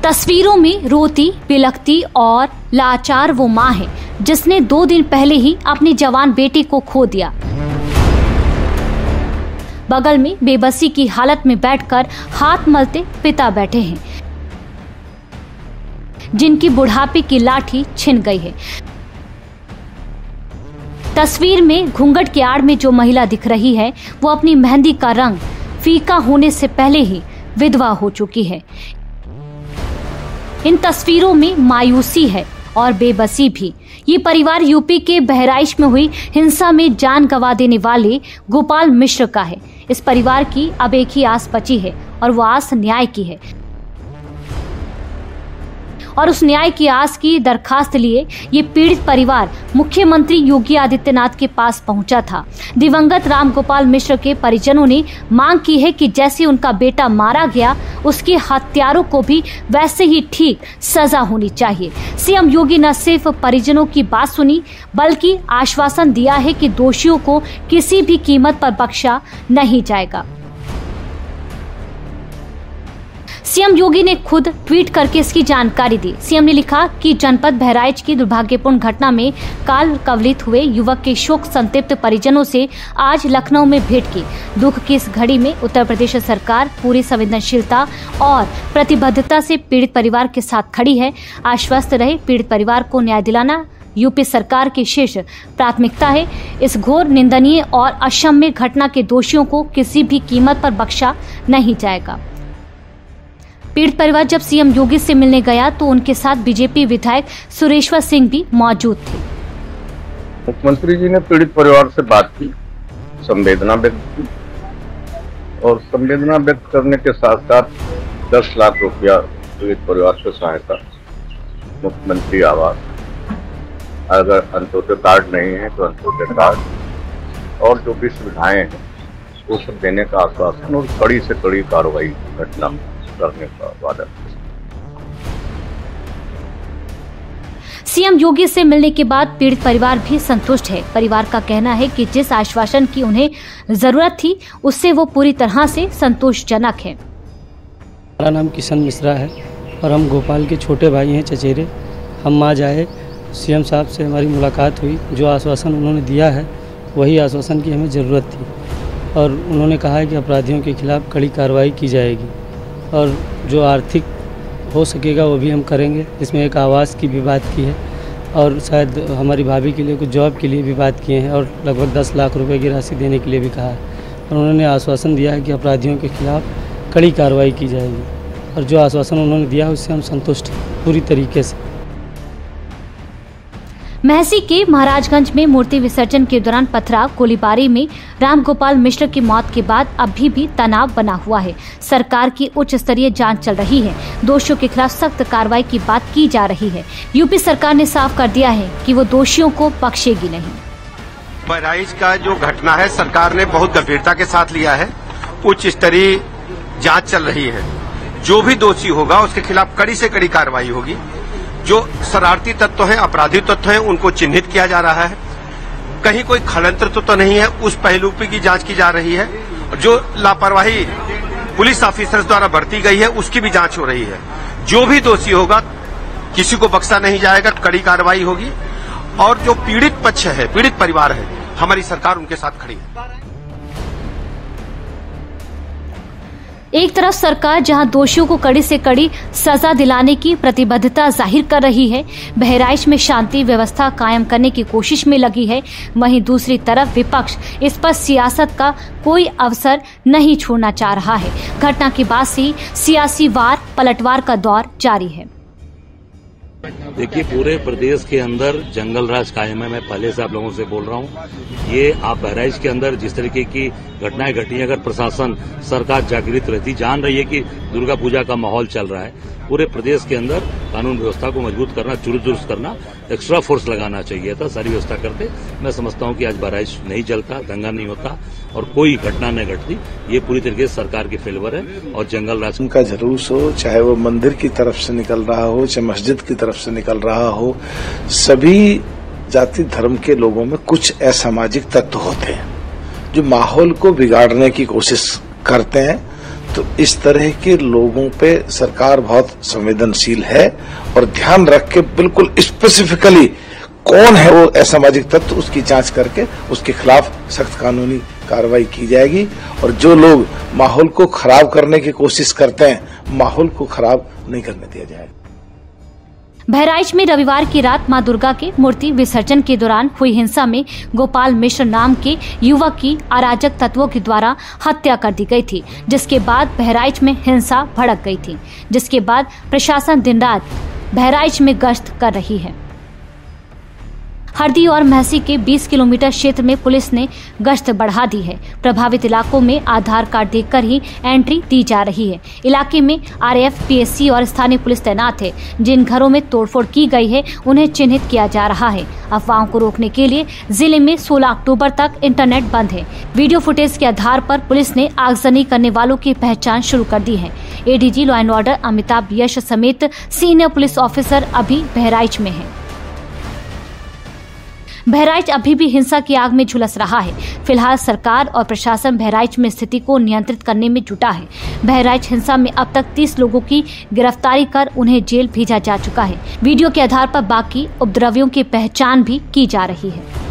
तस्वीरों में रोती बिलखती और लाचार वो माँ है जिसने 2 दिन पहले ही अपने जवान बेटे को खो दिया। बगल में बेबसी की हालत में बैठकर हाथ मलते पिता बैठे हैं जिनकी बुढ़ापे की लाठी छिन गई है। तस्वीर में घूंघट की आड़ में जो महिला दिख रही है वो अपनी मेहंदी का रंग फीका होने से पहले ही विधवा हो चुकी है। इन तस्वीरों में मायूसी है और बेबसी भी। ये परिवार यूपी के बहराइच में हुई हिंसा में जान गंवा देने वाले गोपाल मिश्र का है। इस परिवार की अब एक ही आस बची है और वो आस न्याय की है। और उस न्याय की आस की दरखास्त लिए ये पीड़ित परिवार मुख्यमंत्री योगी आदित्यनाथ के पास पहुंचा था। दिवंगत राम गोपाल मिश्र के परिजनों ने मांग की है कि जैसे उनका बेटा मारा गया उसके हत्यारों को भी वैसे ही ठीक सजा होनी चाहिए। सीएम योगी न सिर्फ परिजनों की बात सुनी बल्कि आश्वासन दिया है कि दोषियों को किसी भी कीमत पर बख्शा नहीं जाएगा। सीएम योगी ने खुद ट्वीट करके इसकी जानकारी दी। सीएम ने लिखा कि जनपद बहराइच की दुर्भाग्यपूर्ण घटना में काल कवलित हुए युवक के शोक संतप्त परिजनों से आज लखनऊ में भेंट की। दुख की इस घड़ी में उत्तर प्रदेश सरकार पूरी संवेदनशीलता और प्रतिबद्धता से पीड़ित परिवार के साथ खड़ी है। आश्वस्त रहे, पीड़ित परिवार को न्याय दिलाना यूपी सरकार की शीर्ष प्राथमिकता है। इस घोर निंदनीय और अक्षम्य घटना के दोषियों को किसी भी कीमत पर बख्शा नहीं जाएगा। पीड़ित परिवार जब सीएम योगी से मिलने गया तो उनके साथ बीजेपी विधायक सुरेश्वर सिंह भी मौजूद थे। मुख्यमंत्री जी ने पीड़ित परिवार से बात की, संवेदना व्यक्त की और संवेदना व्यक्त करने के साथ साथ 10 लाख रुपया पीड़ित परिवार को सहायता, मुख्यमंत्री आवास, अगर अंत्योदय कार्ड नहीं है तो अंत्योदय कार्ड और जो भी सुविधाएं हैं वो सब देने का आश्वासन और कड़ी से कड़ी कार्रवाई घटना करने का वादा। सीएम योगी से मिलने के बाद पीड़ित परिवार भी संतुष्ट है। परिवार का कहना है कि जिस आश्वासन की उन्हें जरूरत थी उससे वो पूरी तरह से संतोषजनक है। मेरा नाम किशन मिश्रा है और हम गोपाल के छोटे भाई हैं, चचेरे। हम आज आए, सीएम साहब से हमारी मुलाकात हुई। जो आश्वासन उन्होंने दिया है वही आश्वासन की हमें ज़रूरत थी और उन्होंने कहा है कि अपराधियों के खिलाफ कड़ी कार्रवाई की जाएगी और जो आर्थिक हो सकेगा वो भी हम करेंगे। इसमें एक आवास की भी बात की है और शायद हमारी भाभी के लिए कुछ जॉब के लिए भी बात किए हैं और लगभग 10 लाख रुपए की राशि देने के लिए भी कहा है। और उन्होंने आश्वासन दिया है कि अपराधियों के खिलाफ कड़ी कार्रवाई की जाएगी और जो आश्वासन उन्होंने दिया है उससे हम संतुष्ट हैं पूरी तरीके से। महसी के महाराजगंज में मूर्ति विसर्जन के दौरान पथराव गोलीबारी में राम गोपाल मिश्र की मौत के बाद अभी भी तनाव बना हुआ है। सरकार की उच्च स्तरीय जांच चल रही है। दोषियों के खिलाफ सख्त कार्रवाई की बात की जा रही है। यूपी सरकार ने साफ कर दिया है कि वो दोषियों को बख्शेगी नहीं। बहराइच का जो घटना है सरकार ने बहुत गंभीरता के साथ लिया है। उच्च स्तरीय जाँच चल रही है। जो भी दोषी होगा उसके खिलाफ कड़ी से कड़ी कार्रवाई होगी। जो शरारती तत्व हैं, अपराधी तत्व हैं, उनको चिन्हित किया जा रहा है। कहीं कोई खलंत्र तो नहीं है, उस पहलू की जांच की जा रही है। जो लापरवाही पुलिस ऑफिसर्स द्वारा बरती गई है उसकी भी जांच हो रही है। जो भी दोषी होगा किसी को बख्शा नहीं जाएगा, कड़ी कार्रवाई होगी। और जो पीड़ित पक्ष है, पीड़ित परिवार है, हमारी सरकार उनके साथ खड़ी है। एक तरफ सरकार जहां दोषियों को कड़ी से कड़ी सजा दिलाने की प्रतिबद्धता जाहिर कर रही है, बहराइच में शांति व्यवस्था कायम करने की कोशिश में लगी है, वहीं दूसरी तरफ विपक्ष इस पर सियासत का कोई अवसर नहीं छोड़ना चाह रहा है। घटना के बाद से सियासी वार पलटवार का दौर जारी है। देखिए, पूरे प्रदेश के अंदर जंगल राज कायम है। मैं पहले से आप लोगों से बोल रहा हूँ। ये आप बहराइच के अंदर जिस तरीके की घटनाएं घटी, अगर प्रशासन सरकार जागृत रहती, जान रही है कि दुर्गा पूजा का माहौल चल रहा है, पूरे प्रदेश के अंदर कानून व्यवस्था को मजबूत करना, दुरुस्त करना, एक्स्ट्रा फोर्स लगाना चाहिए था। सारी व्यवस्था करते। मैं समझता हूँ कि आज बहराइच नहीं जलता, दंगा नहीं होता और कोई घटना नहीं घटती। ये पूरी तरीके से सरकार की फेलवर है और जंगल राज का जुलूस हो, चाहे वो मंदिर की तरफ से निकल रहा हो, चाहे मस्जिद की तरफ से निकल रहा हो, सभी जाति धर्म के लोगों में कुछ असामाजिक तत्व होते हैं जो माहौल को बिगाड़ने की कोशिश करते हैं। तो इस तरह के लोगों पे सरकार बहुत संवेदनशील है और ध्यान रख के बिल्कुल स्पेसिफिकली कौन है वो असामाजिक तत्व, उसकी जांच करके उसके खिलाफ सख्त कानूनी कार्रवाई की जाएगी। और जो लोग माहौल को खराब करने की कोशिश करते हैं, माहौल को खराब नहीं करने दिया जाएगा। बहराइच में रविवार की रात मां दुर्गा के मूर्ति विसर्जन के दौरान हुई हिंसा में गोपाल मिश्र नाम के युवक की अराजक तत्वों के द्वारा हत्या कर दी गई थी, जिसके बाद बहराइच में हिंसा भड़क गई थी, जिसके बाद प्रशासन दिन रात बहराइच में गश्त कर रही है। हरदी और महसी के 20 किलोमीटर क्षेत्र में पुलिस ने गश्त बढ़ा दी है। प्रभावित इलाकों में आधार कार्ड देखकर ही एंट्री दी जा रही है। इलाके में आरएएफ, पीएससी और स्थानीय पुलिस तैनात है। जिन घरों में तोड़फोड़ की गई है उन्हें चिन्हित किया जा रहा है। अफवाहों को रोकने के लिए जिले में 16 अक्टूबर तक इंटरनेट बंद है। वीडियो फुटेज के आधार पर पुलिस ने आगजनी करने वालों की पहचान शुरू कर दी है। ADG law and order Amitabh Yash समेत सीनियर पुलिस ऑफिसर अभी बहराइच में है। बहराइच अभी भी हिंसा की आग में झुलस रहा है। फिलहाल सरकार और प्रशासन बहराइच में स्थिति को नियंत्रित करने में जुटा है। बहराइच हिंसा में अब तक 30 लोगों की गिरफ्तारी कर उन्हें जेल भेजा जा चुका है। वीडियो के आधार पर बाकी उपद्रवियों की पहचान भी की जा रही है।